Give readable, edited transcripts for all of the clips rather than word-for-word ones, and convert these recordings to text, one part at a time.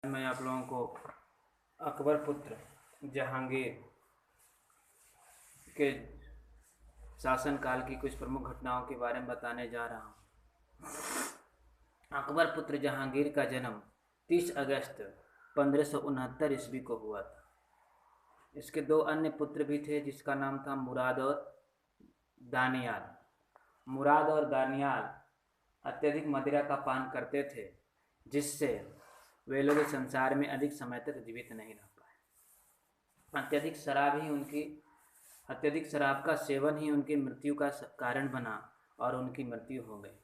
मैं आप लोगों को अकबर पुत्र जहांगीर के शासनकाल की कुछ प्रमुख घटनाओं के बारे में बताने जा रहा हूँ। अकबर पुत्र जहांगीर का जन्म 30 अगस्त 1569 ईस्वी को हुआ था। इसके दो अन्य पुत्र भी थे जिसका नाम था मुराद और दानियाल। मुराद और दानियाल अत्यधिक मदिरा का पान करते थे, जिससे वे लोग इस संसार में अधिक समय तक जीवित नहीं रह पाए। अत्यधिक शराब का सेवन ही उनकी मृत्यु का कारण बना और उनकी मृत्यु हो गई।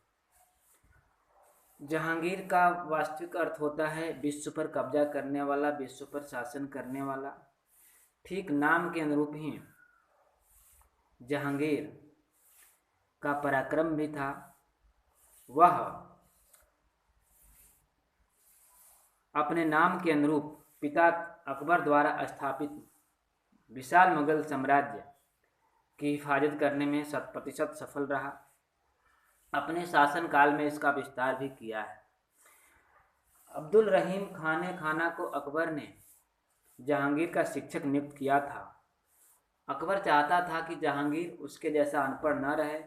जहांगीर का वास्तविक अर्थ होता है विश्व पर कब्जा करने वाला, विश्व पर शासन करने वाला। ठीक नाम के अनुरूप ही जहांगीर का पराक्रम भी था। वह अपने नाम के अनुरूप पिता अकबर द्वारा स्थापित विशाल मुगल साम्राज्य की हिफाजत करने में 100% सफल रहा। अपने शासनकाल में इसका विस्तार भी किया है। अब्दुल रहीम खाना को अकबर ने जहांगीर का शिक्षक नियुक्त किया था। अकबर चाहता था कि जहांगीर उसके जैसा अनपढ़ न रहे,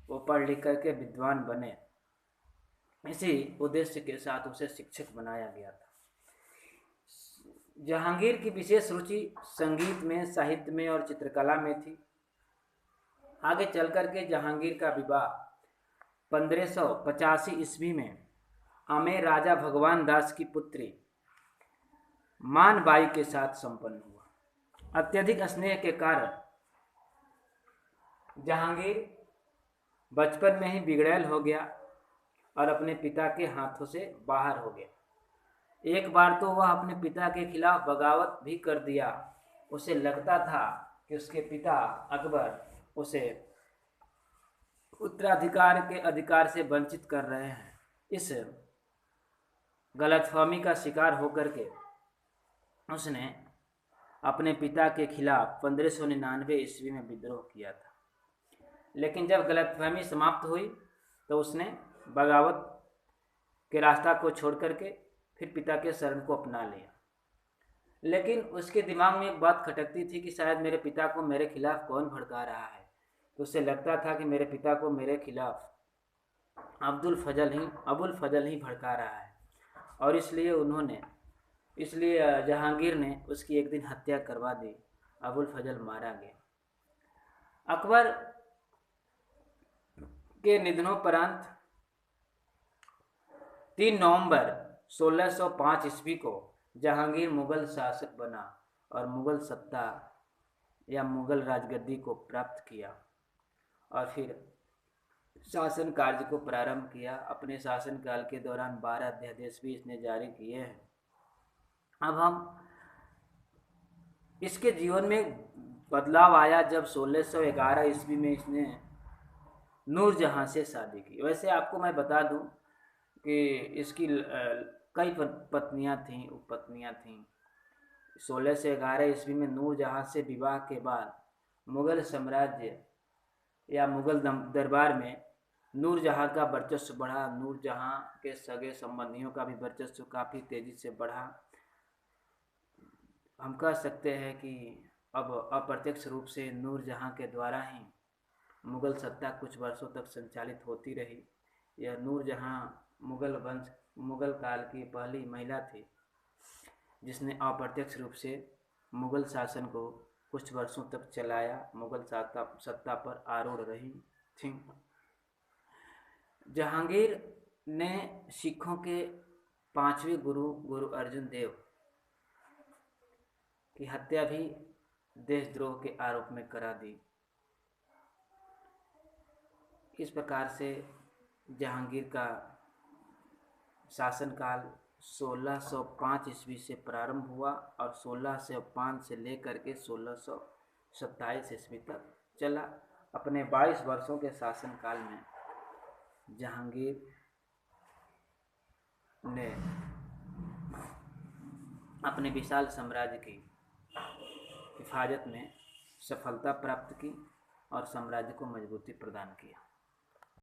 वो पढ़ लिख करके विद्वान बने। इसी उद्देश्य के साथ उसे शिक्षक बनाया गया था। जहांगीर की विशेष रुचि संगीत में, साहित्य में और चित्रकला में थी। आगे चलकर के जहांगीर का विवाह 1585 ईस्वी में आमेर राजा भगवान दास की पुत्री मानबाई के साथ संपन्न हुआ। अत्यधिक स्नेह के कारण जहांगीर बचपन में ही बिगड़ैल हो गया और अपने पिता के हाथों से बाहर हो गया। एक बार तो वह अपने पिता के खिलाफ बगावत भी कर दिया। उसे लगता था कि उसके पिता अकबर उसे उत्तराधिकार के अधिकार से वंचित कर रहे हैं। इस गलतफहमी का शिकार होकर के उसने अपने पिता के खिलाफ 1599 ईस्वी में विद्रोह किया था। लेकिन जब गलतफहमी समाप्त हुई तो उसने बगावत के रास्ता को छोड़ करके फिर पिता के शरण को अपना लिया। लेकिन उसके दिमाग में एक बात खटकती थी कि शायद मेरे पिता को मेरे खिलाफ कौन भड़का रहा है। तो उसे लगता था कि मेरे पिता को मेरे खिलाफ अबुल फजल ही भड़का रहा है, और इसलिए जहांगीर ने उसकी एक दिन हत्या करवा दी। अबुल फजल मारा गया। अकबर के निधनोपरांत 3 नवंबर 1605 ईस्वी को जहांगीर मुगल शासक बना और मुगल सत्ता या मुगल राजगद्दी को प्राप्त किया और फिर शासन कार्य को प्रारंभ किया। अपने शासनकाल के दौरान 12 अध्यादेश भी इसने जारी किए हैं। अब हम इसके जीवन में बदलाव आया जब 1611 ईस्वी में इसने नूरजहां से शादी की। वैसे आपको मैं बता दूं कि इसकी कई पत्नियां थीं, उपपत्नियां थीं। 1611 ईस्वी में नूरजहां से विवाह के बाद मुगल साम्राज्य या मुगल दरबार में नूरजहां का वर्चस्व बढ़ा। नूरजहां के सगे संबंधियों का भी वर्चस्व काफ़ी तेजी से बढ़ा। हम कह सकते हैं कि अब अप्रत्यक्ष रूप से नूरजहां के द्वारा ही मुगल सत्ता कुछ वर्षों तक संचालित होती रही। यह नूरजहां मुगल काल की पहली महिला थी जिसने अप्रत्यक्ष रूप से मुगल शासन को कुछ वर्षों तक चलाया, मुगल सत्ता पर आरूढ़ रही थी। जहांगीर ने सिखों के 5वें गुरु अर्जुन देव की हत्या भी देशद्रोह के आरोप में करा दी। इस प्रकार से जहांगीर का शासनकाल 1605 ईस्वी से प्रारंभ हुआ और 1605 से लेकर के 1627 ईस्वी तक चला। अपने 22 वर्षों के शासनकाल में जहांगीर ने अपने विशाल साम्राज्य की हिफाजत में सफलता प्राप्त की और साम्राज्य को मजबूती प्रदान किया।